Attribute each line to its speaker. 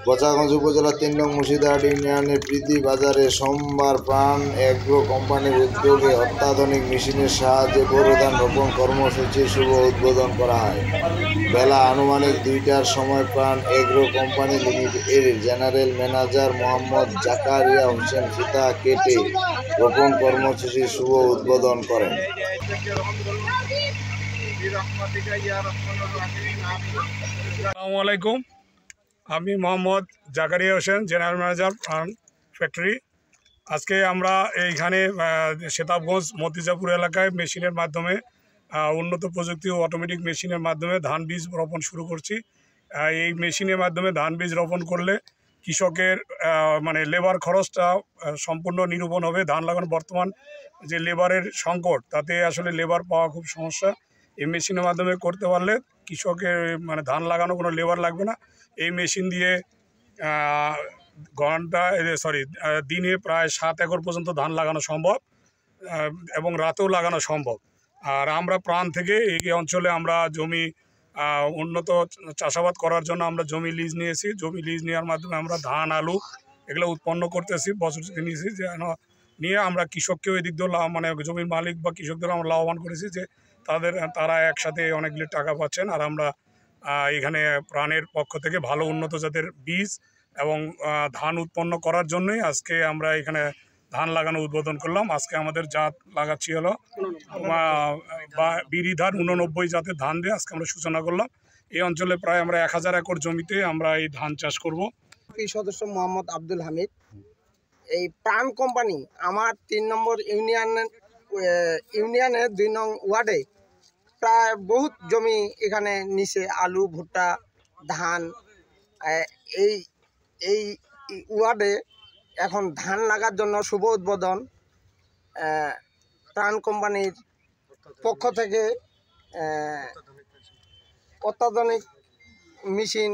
Speaker 1: গোছাগঞ্জ উপজেলা ৩ নং মুর্শিদাবাদ ইউনিয়নের প্রীতি বাজারে সোমবার প্রাণ এগ্রো কোম্পানির উদ্যোগে অত্যাধুনিক মেশিনের সাহায্যে বোরো ধান রোপণ কর্মসূচির শুভ উদ্বোধন করা হয়। বেলা আনুমানিক ২টার সময় প্রাণ এগ্রো কোম্পানি লিমিটেডের জেনারেল ম্যানেজার মোহাম্মদ জাকারিয়া হোসেন ফিতা কেটে রোপণ কর্মসূচির শুভ উদ্বোধন করেন।
Speaker 2: আসসালামু আলাইকুম, আমি মোহাম্মদ জাকারিয়া হোসেন, জেনারেল ম্যানেজার প্রাণ ফ্যাক্টরি। আজকে আমরা এইখানে সেতাবগঞ্জ মতিজাপুর এলাকায় মেশিনের মাধ্যমে উন্নত প্রযুক্তি ও অটোমেটিক মেশিনের মাধ্যমে ধান বীজ রোপণ শুরু করছি। এই মেশিনের মাধ্যমে ধান বীজ রোপণ করলে কৃষকের মানে লেবার খরচটা সম্পূর্ণ নিরূপণ হবে। ধান লাগানো বর্তমান যে লেবারের সংকট, তাতে আসলে লেবার পাওয়া খুব সমস্যা। এই মেশিনের মাধ্যমে করতে পারলে কৃষকের মানে ধান লাগানো কোনো লেবার লাগবে না। এই মেশিন দিয়ে দিনে প্রায় 7 একর পর্যন্ত ধান লাগানো সম্ভব এবং রাতেও লাগানো সম্ভব। আর আমরা প্রাণ থেকে এই অঞ্চলে আমরা জমি উন্নত চাষাবাদ করার জন্য আমরা জমি লিজ নিয়েছি। জমি লিজ নেওয়ার মাধ্যমে আমরা ধান, আলু এগুলো উৎপন্ন করতেছি। বছর নিয়েছি যেন নিয়ে আমরা কৃষককেও এদিক দিয়ে মানে জমির মালিক বা কৃষকদের আমরা লাভবান করেছি যে তারা একসাথে অনেকগুলি টাকা পাচ্ছেন। আর আমরা এখানে প্রাণের পক্ষ থেকে ভালো উন্নত জাতের বীজ এবং ধান উৎপন্ন করার জন্যই আজকে আমরা এখানে ধান লাগানো উদ্বোধন করলাম। আজকে আমাদের জাত লাগাচ্ছি হলো বিরিধান 89 জাতের ধান দিয়ে আজকে আমরা সূচনা করলাম। এই অঞ্চলে প্রায় আমরা 1000 একর জমিতে আমরা এই ধান চাষ করব।
Speaker 3: সদস্য মোহাম্মদ আব্দুল হামিদ। এই প্রাণ কোম্পানি আমার 3 নম্বর ইউনিয়নের 2 নং ওয়ার্ডে প্রায় বহুত জমি এখানে নিচে আলু, ভুট্টা, ধান। এই ওয়ার্ডে এখন ধান লাগার জন্য শুভ উদ্বোধন প্রাণ কোম্পানির পক্ষ থেকে অত্যাধুনিক মেশিন